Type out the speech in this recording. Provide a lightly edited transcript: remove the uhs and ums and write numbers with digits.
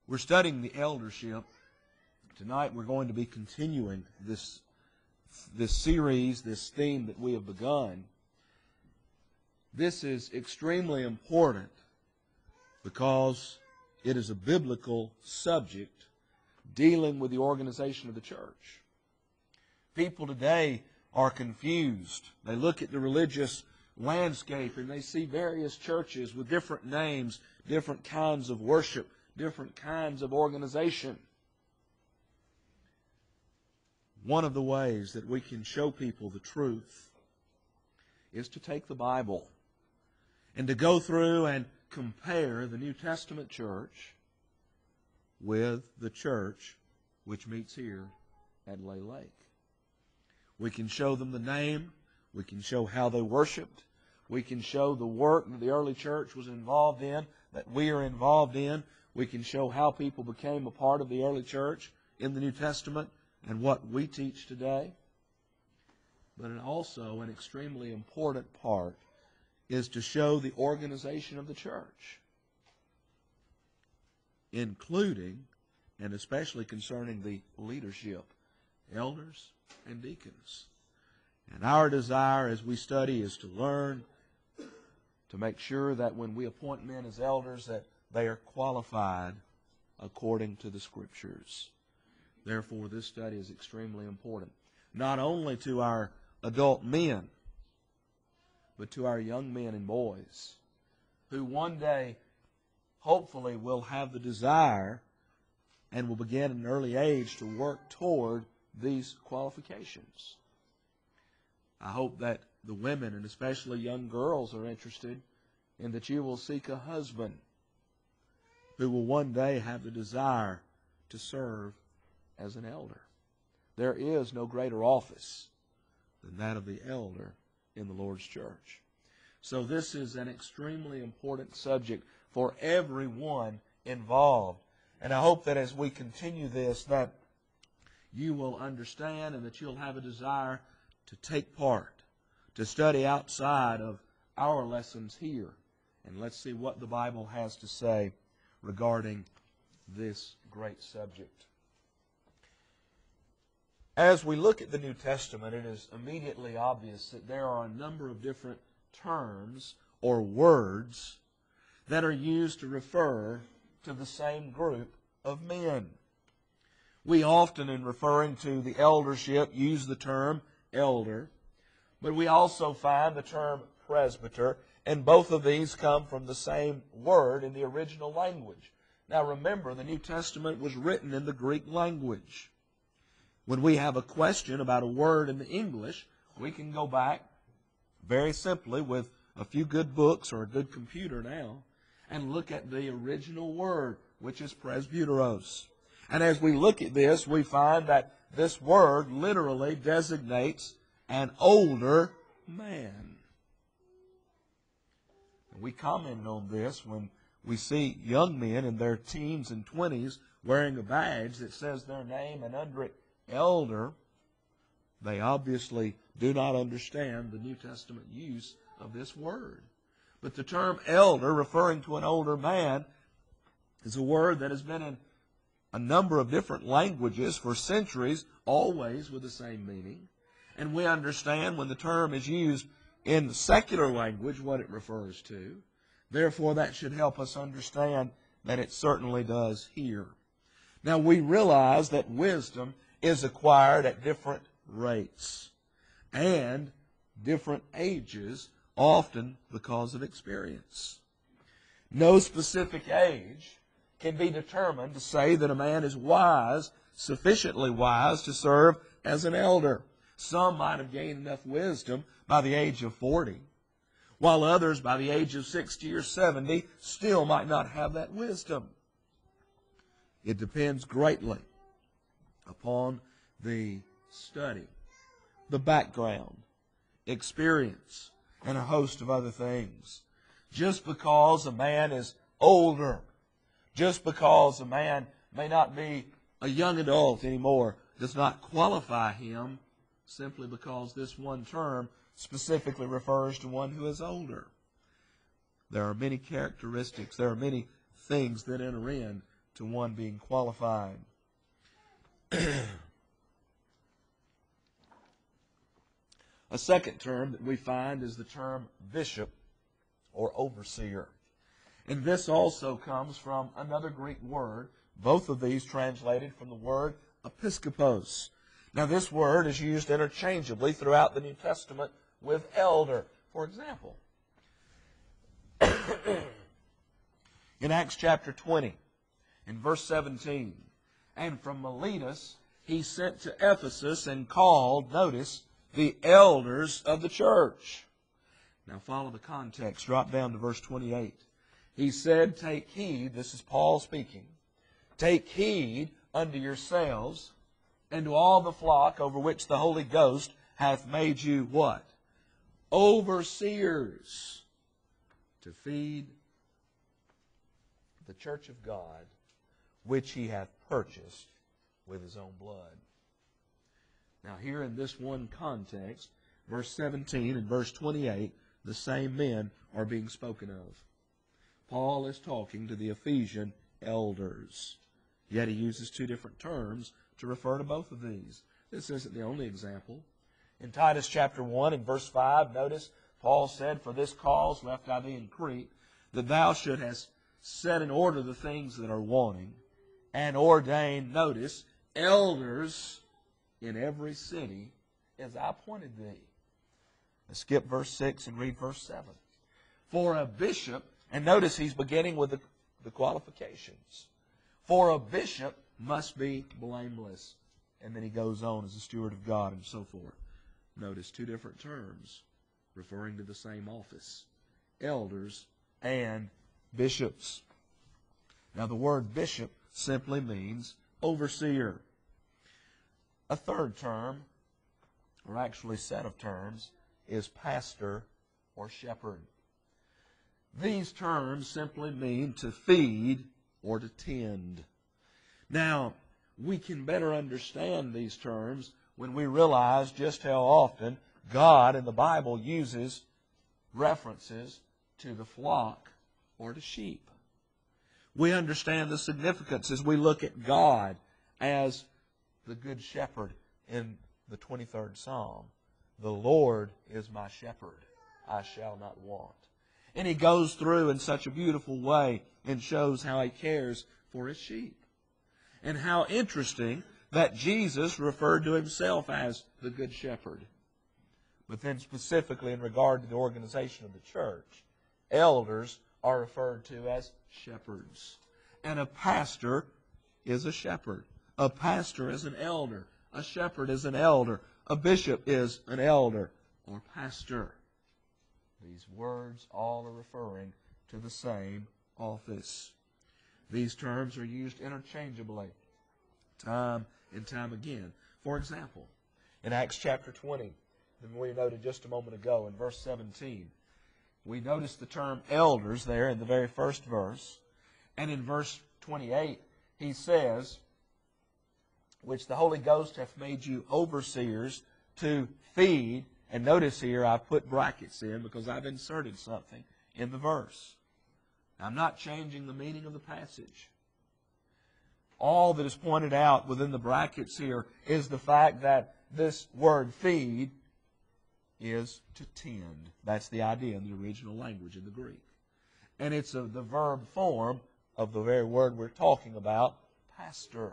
We're studying the eldership. Tonight we're going to be continuing this series, this theme that we have begun. This is extremely important because it is a biblical subject dealing with the organization of the church. People today are confused. They look at the religious landscape and they see various churches with different names, different kinds of worship, different kinds of organization. One of the ways that we can show people the truth is to take the Bible and to go through and compare the New Testament church with the church which meets here at Lay Lake. We can show them the name. We can show how they worshiped. We can show the work that the early church was involved in, that we are involved in. We can show how people became a part of the early church in the New Testament and what we teach today. But also an extremely important part is to show the organization of the church, including and especially concerning the leadership, elders and deacons. And our desire as we study is to learn, to make sure that when we appoint men as elders that they are qualified according to the Scriptures. Therefore, this study is extremely important, not only to our adult men, but to our young men and boys who one day hopefully will have the desire and will begin at an early age to work toward these qualifications. I hope that the women, and especially young girls, are interested in that you will seek a husband who will one day have the desire to serve as an elder. There is no greater office than that of the elder in the Lord's church. So this is an extremely important subject for everyone involved. And I hope that as we continue this, that you will understand and that you'll have a desire to take part, to study outside of our lessons here. And let's see what the Bible has to say regarding this great subject. As we look at the New Testament, it is immediately obvious that there are a number of different terms or words that are used to refer to the same group of men. We often, in referring to the eldership, use the term elder, but we also find the term presbyter, and both of these come from the same word in the original language. Now remember, the New Testament was written in the Greek language. When we have a question about a word in the English, we can go back very simply with a few good books or a good computer now and look at the original word, which is presbyteros. And as we look at this, we find that this word literally designates an older man. And we comment on this when we see young men in their teens and 20s wearing a badge that says their name and under it, elder. They obviously do not understand the New Testament use of this word. But the term elder, referring to an older man, is a word that has been in a number of different languages for centuries, always with the same meaning. And we understand when the term is used in the secular language what it refers to. Therefore, that should help us understand that it certainly does here. Now, we realize that wisdom is acquired at different rates and different ages, often because of experience. No specific age can be determined to say that a man is wise, sufficiently wise to serve as an elder. Some might have gained enough wisdom by the age of 40, while others by the age of 60 or 70 still might not have that wisdom. It depends greatly upon the study, the background, experience, and a host of other things. Just because a man is older, just because a man may not be a young adult anymore, does not qualify him simply because this one term specifically refers to one who is older. There are many characteristics, there are many things that enter in to one being qualified. A second term that we find is the term bishop or overseer. And this also comes from another Greek word, both of these translated from the word episkopos. Now this word is used interchangeably throughout the New Testament with elder. For example, in Acts chapter 20, in verse 17, and from Miletus he sent to Ephesus and called, notice, the elders of the church. Now follow the context. Drop down to verse 28. He said, take heed, this is Paul speaking, take heed unto yourselves and to all the flock over which the Holy Ghost hath made you what? Overseers, to feed the church of God, which he hath purchased with his own blood. Now here in this one context, verse 17 and verse 28, the same men are being spoken of. Paul is talking to the Ephesian elders. Yet he uses two different terms to refer to both of these. This isn't the only example. In Titus chapter 1 and verse 5, notice Paul said, for this cause left I thee in Crete, that thou shouldst set in order the things that are wanting, and ordain, notice, elders in every city as I appointed thee. Let's skip verse 6 and read verse 7. For a bishop, and notice he's beginning with the qualifications. For a bishop must be blameless. And then he goes on as a steward of God and so forth. Notice two different terms referring to the same office. Elders and bishops. Now the word bishop simply means overseer. A third term, or actually set of terms, is pastor or shepherd. These terms simply mean to feed or to tend. Now, we can better understand these terms when we realize just how often God in the Bible uses references to the flock or to sheep. We understand the significance as we look at God as the good shepherd in the 23rd Psalm. The Lord is my shepherd, I shall not want. And he goes through in such a beautiful way and shows how he cares for his sheep. And how interesting that Jesus referred to himself as the good shepherd. But then specifically in regard to the organization of the church, elders are referred to as shepherds. And a pastor is a shepherd. A pastor is an elder. A shepherd is an elder. A bishop is an elder or pastor. These words all are referring to the same office. These terms are used interchangeably, time and time again. For example, in Acts chapter 20, that we noted just a moment ago in verse 17, we notice the term elders there in the very first verse. And in verse 28, he says, which the Holy Ghost hath made you overseers to feed. And notice here I put brackets in because I've inserted something in the verse. I'm not changing the meaning of the passage. All that is pointed out within the brackets here is the fact that this word feed is to tend. That's the idea in the original language in the Greek. And it's the verb form of the very word we're talking about, pastor.